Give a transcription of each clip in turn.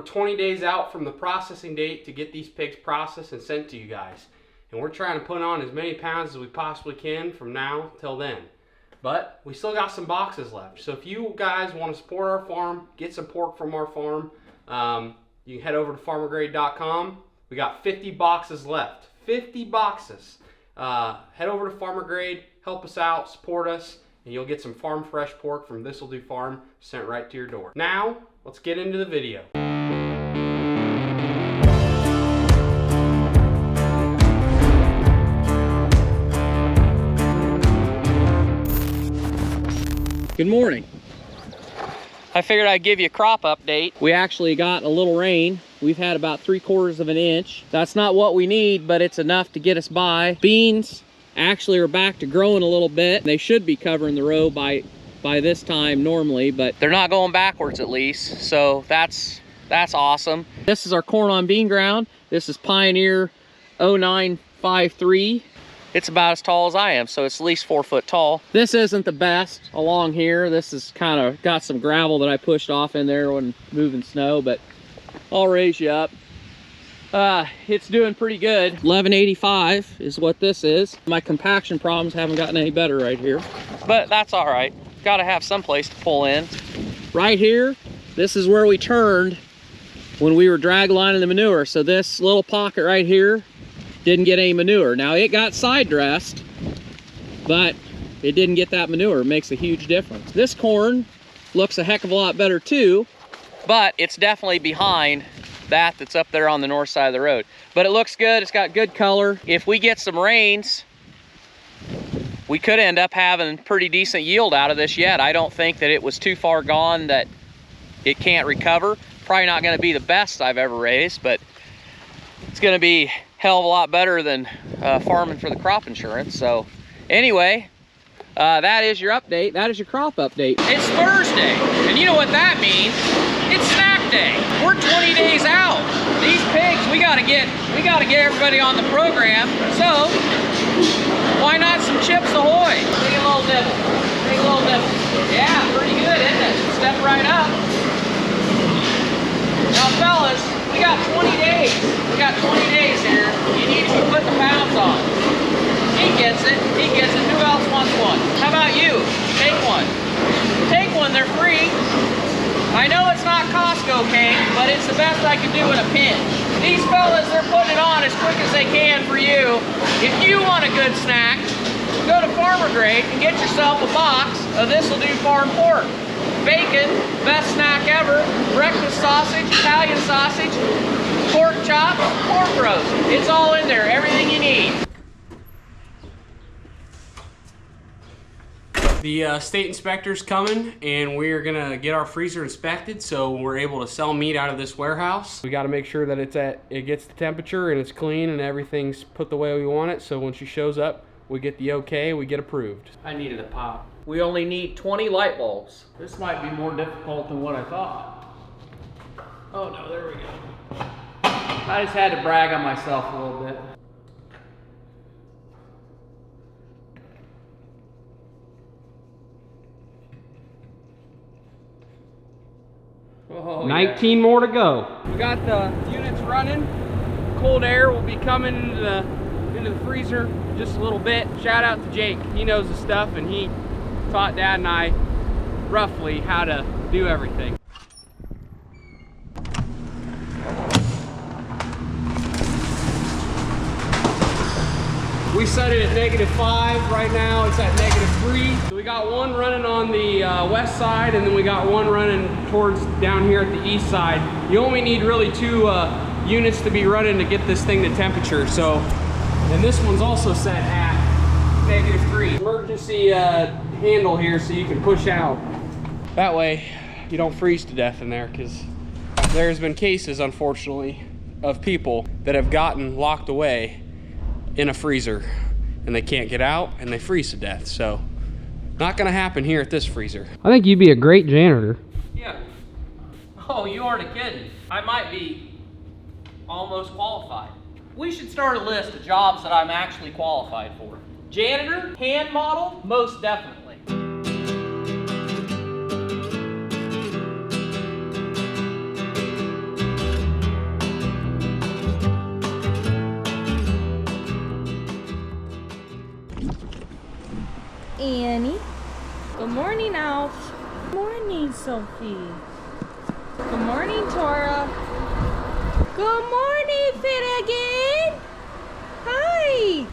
20 days out from the processing date to get these pigs processed and sent to you guys. And we're trying to put on as many pounds as we possibly can from now till then. But we still got some boxes left. So if you guys want to support our farm, get some pork from our farm, you can head over to farmergrade.com. We got 50 boxes left. 50 boxes. Head over to Farmer Grade, help us out, support us, and you'll get some farm fresh pork from This'll Do Farm sent right to your door. Now, let's get into the video. Good morning. I figured I'd give you a crop update. We actually got a little rain. We've had about 3/4 of an inch. That's not what we need, but it's enough to get us by. Beans actually are back to growing a little bit. They should be covering the row by this time normally, but they're not going backwards at least. So that's awesome. This is our corn on bean ground. This is Pioneer 0953. It's about as tall as I am, so it's at least 4 foot tall. This isn't the best along here. This is kind of got some gravel that I pushed off in there when moving snow, but I'll raise you up. It's doing pretty good. 1185 is what this is. My compaction problems haven't gotten any better right here, but that's all right. Got to have some place to pull in. Right here, this is where we turned when we were drag lining the manure. So this little pocket right here didn't get any manure. Now it got side dressed, but it didn't get that manure. It makes a huge difference. This corn looks a heck of a lot better too, but it's definitely behind that's up there on the north side of the road. But it looks good, it's got good color. If we get some rains, we could end up having pretty decent yield out of this yet. I don't think that it was too far gone that it can't recover. Probably not gonna be the best I've ever raised, but it's gonna be hell of a lot better than farming for the crop insurance. So anyway, that is your update. That is your crop update. It's Thursday, and you know what that means? It's snack day. We're 20 days out. These pigs, we gotta get everybody on the program. So why not some Chips Ahoy? Take a little nibble. Take a little nibble. Yeah, pretty good, isn't it? Step right up. Now fellas, we got 20 days. We got 20 days here. You need to put the pounds on. He gets it. He gets it. Who else wants one? How about you? Take one. Take one. They're free. I know it's not Costco cake, but it's the best I can do in a pinch. These fellas, they're putting it on as quick as they can for you. If you want a good snack, go to Farmer Grade and get yourself a box of This'll Do Farm pork. Bacon, best snack ever, breakfast sausage, Italian sausage, pork chop, pork roast. It's all in there, everything you need. The state inspector's coming, and we're gonna get our freezer inspected so we're able to sell meat out of this warehouse. We gotta make sure that it gets the temperature and it's clean and everything's put the way we want it, so when she shows up, we get the okay, we get approved. I needed a pop. We only need 20 light bulbs. This might be more difficult than what I thought. Oh no, there we go. I just had to brag on myself a little bit. Oh, 19 more to go. We got the units running. Cold air will be coming into the freezer just a little bit. Shout out to Jake. He knows the stuff, and he taught Dad and I roughly how to do everything. We set it at -5. Right now it's at -3. So we got one running on the west side, and then we got one running towards down here at the east side. You only need really 2 units to be running to get this thing to temperature. So, and this one's also set at -3. Emergency handle here so you can push out. That way you don't freeze to death in there, because there's been cases, unfortunately, of people that have gotten locked away in a freezer and they can't get out and they freeze to death. So not gonna happen here at this freezer. I think you'd be a great janitor. Yeah. Oh, you aren't kidding. I might be almost qualified. We should start a list of jobs that I'm actually qualified for. Janitor, hand model, most definitely. morning, Sophie. Good morning, Tora. Good morning, Finnegan. Hi.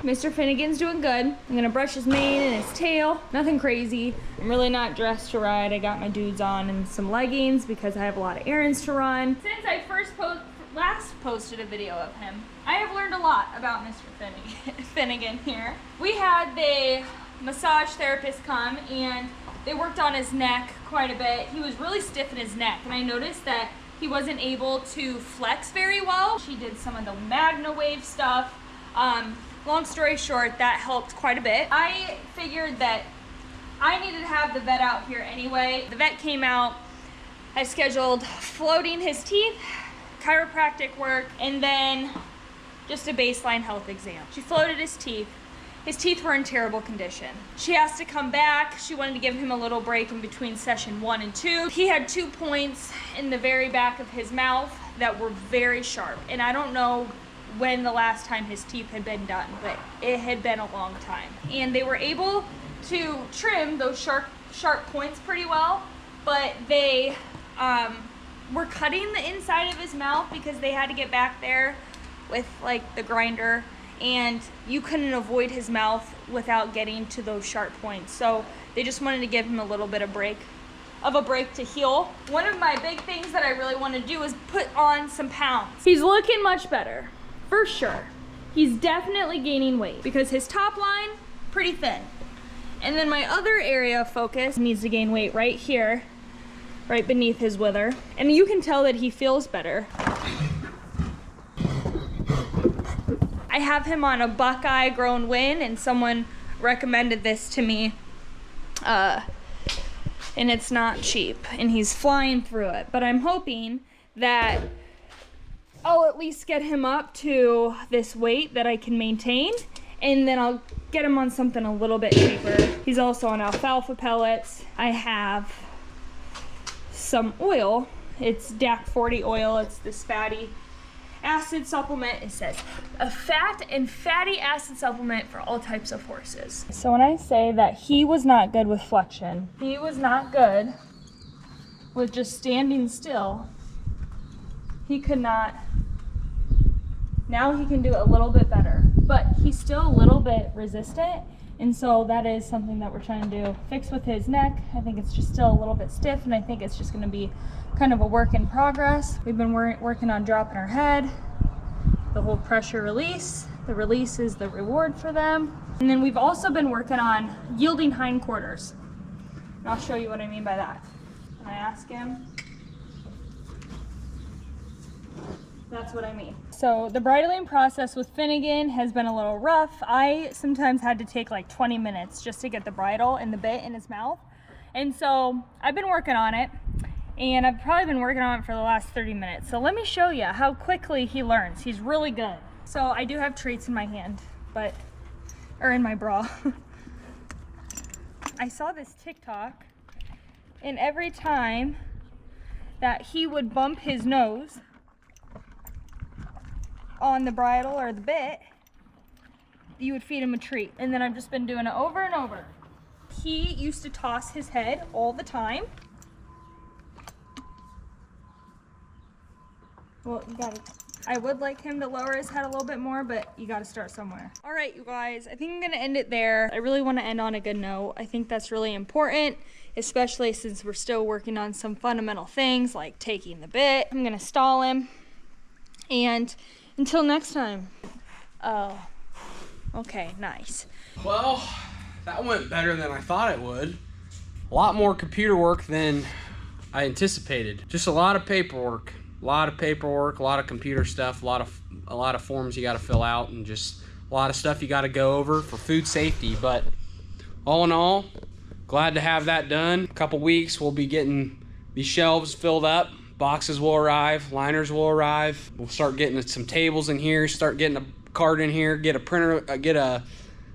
Mr. Finnegan's doing good. I'm gonna brush his mane and his tail. Nothing crazy. I'm really not dressed to ride. I got my dudes on and some leggings because I have a lot of errands to run. Since I last posted a video of him, I have learned a lot about Mr. Finnegan here. We had the massage therapist come and they worked on his neck quite a bit. He was really stiff in his neck and I noticed that he wasn't able to flex very well. She did some of the Magna Wave stuff. Long story short, that helped quite a bit. I figured that I needed to have the vet out here anyway. The vet came out, I scheduled floating his teeth, chiropractic work, and then just a baseline health exam. She floated his teeth. His teeth were in terrible condition. She asked to come back. She wanted to give him a little break in between session 1 and 2. He had 2 points in the very back of his mouth that were very sharp, and I don't know when the last time his teeth had been done, but it had been a long time. And they were able to trim those sharp points pretty well, but they were cutting the inside of his mouth because they had to get back there with like the grinder, and you couldn't avoid his mouth without getting to those sharp points. So they just wanted to give him a little bit of a break to heal. One of my big things that I really want to do is put on some pounds. He's looking much better. For sure. He's definitely gaining weight because his top line, pretty thin. And then my other area of focus needs to gain weight right here, right beneath his wither. And you can tell that he feels better. I have him on a Buckeye grown win and someone recommended this to me. And it's not cheap and he's flying through it. But I'm hoping that I'll at least get him up to this weight that I can maintain, and then I'll get him on something a little bit cheaper. He's also on alfalfa pellets. I have some oil. It's DAC 40 oil. It's this fatty acid supplement. It says a fat and fatty acid supplement for all types of horses. So when I say that he was not good with flexion, he was not good with just standing still, he could not. Now he can do it a little bit better, but he's still a little bit resistant, and so that is something that we're trying to fix with his neck. I think it's just still a little bit stiff, and I think it's just going to be kind of a work in progress. We've been working on dropping her head, the whole pressure release. The release is the reward for them. And then we've also been working on yielding hindquarters. And I'll show you what I mean by that. When I ask him, that's what I mean. So the bridling process with Finnegan has been a little rough. I sometimes had to take like 20 minutes just to get the bridle and the bit in his mouth. And so I've been working on it, and I've probably been working on it for the last 30 minutes. So let me show you how quickly he learns. He's really good. So I do have treats in my hand, or in my bra. I saw this TikTok, and every time that he would bump his nose on the bridle or the bit, you would feed him a treat. And then I've just been doing it over and over. He used to toss his head all the time. Well, I would like him to lower his head a little bit more, but you gotta start somewhere. All right, you guys, I think I'm gonna end it there. I really wanna end on a good note. I think that's really important, especially since we're still working on some fundamental things like taking the bit. I'm gonna stall him, and until next time. Oh, okay, nice. Well, that went better than I thought it would. A lot more computer work than I anticipated. Just a lot of paperwork, a lot of computer stuff, a lot of forms you got to fill out, and just a lot of stuff you got to go over for food safety. But all in all, glad to have that done. A couple weeks, we'll be getting these shelves filled up. Boxes will arrive, liners will arrive. We'll start getting some tables in here, start getting a cart in here, get a printer, get a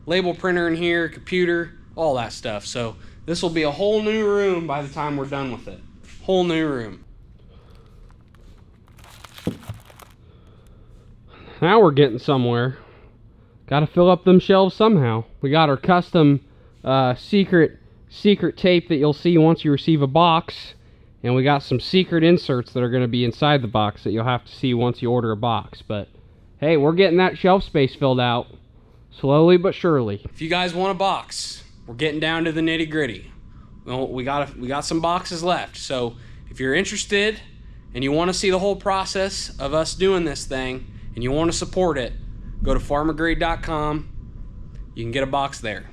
label printer in here, computer, all that stuff. So this will be a whole new room by the time we're done with it. Whole new room. Now we're getting somewhere. Got to fill up them shelves somehow. We got our custom secret tape that you'll see once you receive a box. And we got some secret inserts that are going to be inside the box that you'll have to see once you order a box. But hey, we're getting that shelf space filled out slowly but surely. If you guys want a box, we're getting down to the nitty-gritty. Well, we got some boxes left. So if you're interested and you want to see the whole process of us doing this thing and you want to support it, go to farmergrade.com. You can get a box there.